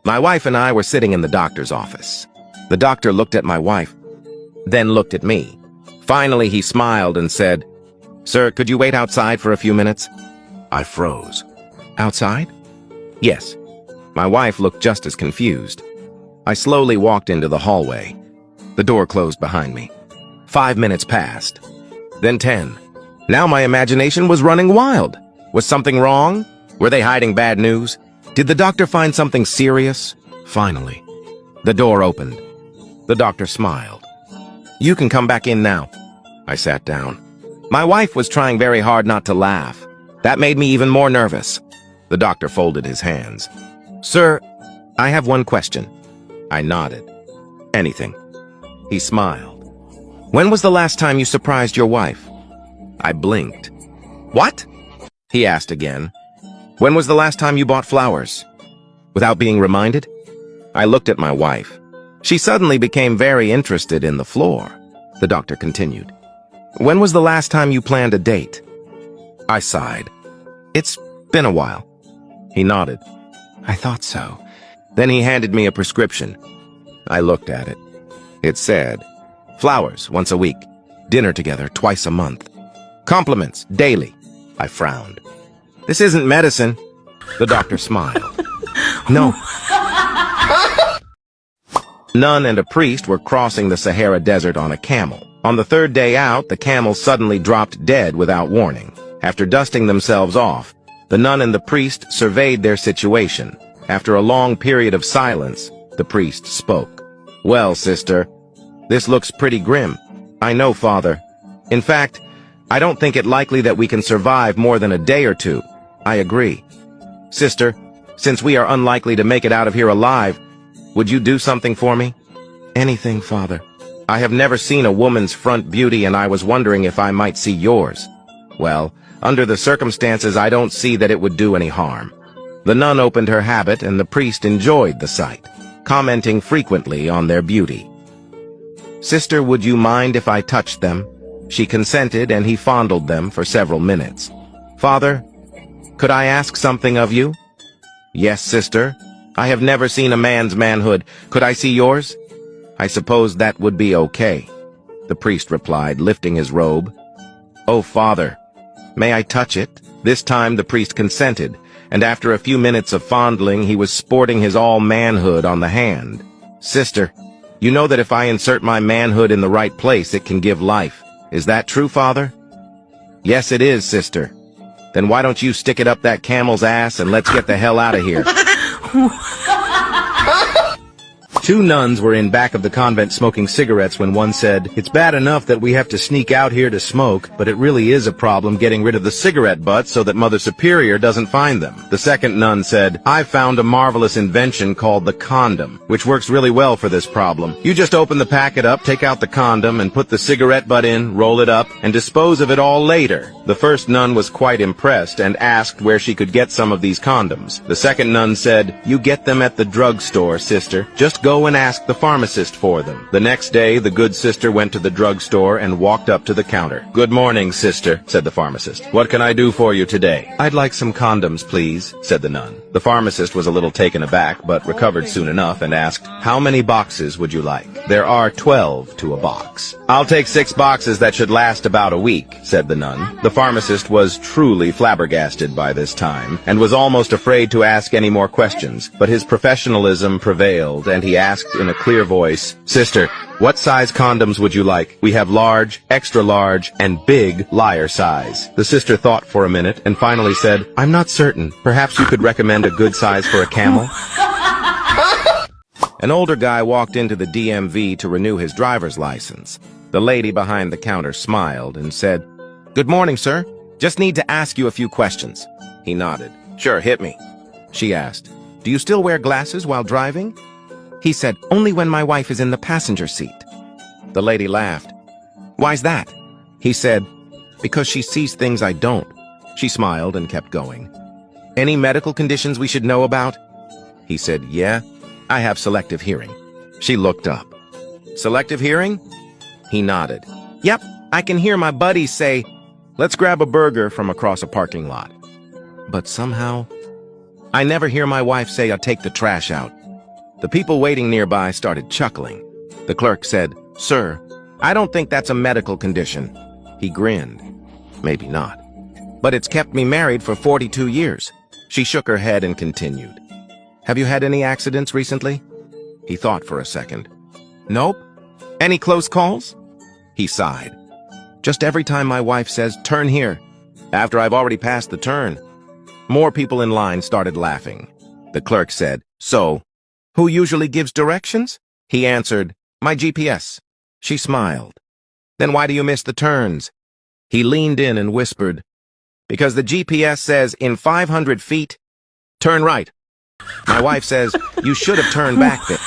My wife and I were sitting in the doctor's office. The doctor looked at my wife, then looked at me. Finally, he smiled and said, "Sir, could you wait outside for a few minutes?" I froze. Outside? Yes. My wife looked just as confused. I slowly walked into the hallway. The door closed behind me. 5 minutes passed. Then 10. Now my imagination was running wild. Was something wrong? Were they hiding bad news? Did the doctor find something serious? Finally, the door opened. The doctor smiled. "You can come back in now." I sat down. My wife was trying very hard not to laugh. That made me even more nervous. The doctor folded his hands. "Sir, I have one question." I nodded. "Anything." He smiled. "When was the last time you surprised your wife?" I blinked. "What?" he asked again. "When was the last time you bought flowers?" Without being reminded, I looked at my wife. She suddenly became very interested in the floor. The doctor continued. "When was the last time you planned a date?" I sighed. "It's been a while." He nodded. "I thought so." Then he handed me a prescription. I looked at it. It said, "Flowers once a week, dinner together twice a month, compliments daily." I frowned. "This isn't medicine." The doctor smiled. "No." Nun and a priest were crossing the Sahara Desert on a camel. On the third day out, the camel suddenly dropped dead without warning. After dusting themselves off, the nun and the priest surveyed their situation. After a long period of silence, the priest spoke. "Well, sister, this looks pretty grim." "I know, Father. In fact, I don't think it likely that we can survive more than a day or two." "I agree." "Sister, since we are unlikely to make it out of here alive, would you do something for me?" "Anything, Father." "I have never seen a woman's front beauty, and I was wondering if I might see yours." "Well, under the circumstances, I don't see that it would do any harm." The nun opened her habit, and the priest enjoyed the sight, commenting frequently on their beauty. "Sister, would you mind if I touched them?" She consented, and he fondled them for several minutes. "Father, could I ask something of you?" "Yes, sister. I have never seen a man's manhood. Could I see yours?" "I suppose that would be okay," the priest replied, lifting his robe. "Oh, Father, may I touch it?" This time the priest consented, and after a few minutes of fondling, he was sporting his all-manhood on the hand. "Sister, you know that if I insert my manhood in the right place, it can give life. Is that true, Father?" "Yes, it is, sister." "Then why don't you stick it up that camel's ass and let's get the hell out of here." Two nuns were in back of the convent smoking cigarettes when one said, "It's bad enough that we have to sneak out here to smoke, but it really is a problem getting rid of the cigarette butts so that Mother Superior doesn't find them." The second nun said, "I've found a marvelous invention called the condom, which works really well for this problem. You just open the packet up, take out the condom, and put the cigarette butt in, roll it up, and dispose of it all later." The first nun was quite impressed and asked where she could get some of these condoms. The second nun said, "You get them at the drugstore, sister. Just go and ask the pharmacist for them." The next day, the good sister went to the drugstore and walked up to the counter. "Good morning, sister," said the pharmacist. "What can I do for you today?" "I'd like some condoms, please," said the nun. The pharmacist was a little taken aback, but recovered soon enough and asked, "How many boxes would you like?" "There are 12 to a box." "I'll take 6 boxes that should last about a week," said the nun. The pharmacist was truly flabbergasted by this time, and was almost afraid to ask any more questions, but his professionalism prevailed, and he asked in a clear voice, "Sister, what size condoms would you like? We have large, extra large, and big liar size." The sister thought for a minute and finally said, "I'm not certain. Perhaps you could recommend a good size for a camel?" An older guy walked into the DMV to renew his driver's license. The lady behind the counter smiled and said, "Good morning, sir. Just need to ask you a few questions." He nodded. "Sure, hit me." She asked, "Do you still wear glasses while driving?" He said, "Only when my wife is in the passenger seat." The lady laughed. "Why's that?" He said, "Because she sees things I don't." She smiled and kept going. "Any medical conditions we should know about?" He said, "Yeah, I have selective hearing." She looked up. "Selective hearing?" He nodded. "Yep, I can hear my buddies say, 'Let's grab a burger,' from across a parking lot. But somehow, I never hear my wife say, 'I'll take the trash out.' The people waiting nearby started chuckling. The clerk said, "Sir, I don't think that's a medical condition." He grinned. "Maybe not. But it's kept me married for 42 years. She shook her head and continued. "Have you had any accidents recently?" He thought for a second. "Nope." "Any close calls?" He sighed. "Just every time my wife says, 'Turn here,' after I've already passed the turn." More people in line started laughing. The clerk said, "So, who usually gives directions?" He answered, "My GPS." She smiled. "Then why do you miss the turns?" He leaned in and whispered, "Because the GPS says in 500 feet, turn right. My wife says, you should have turned back then."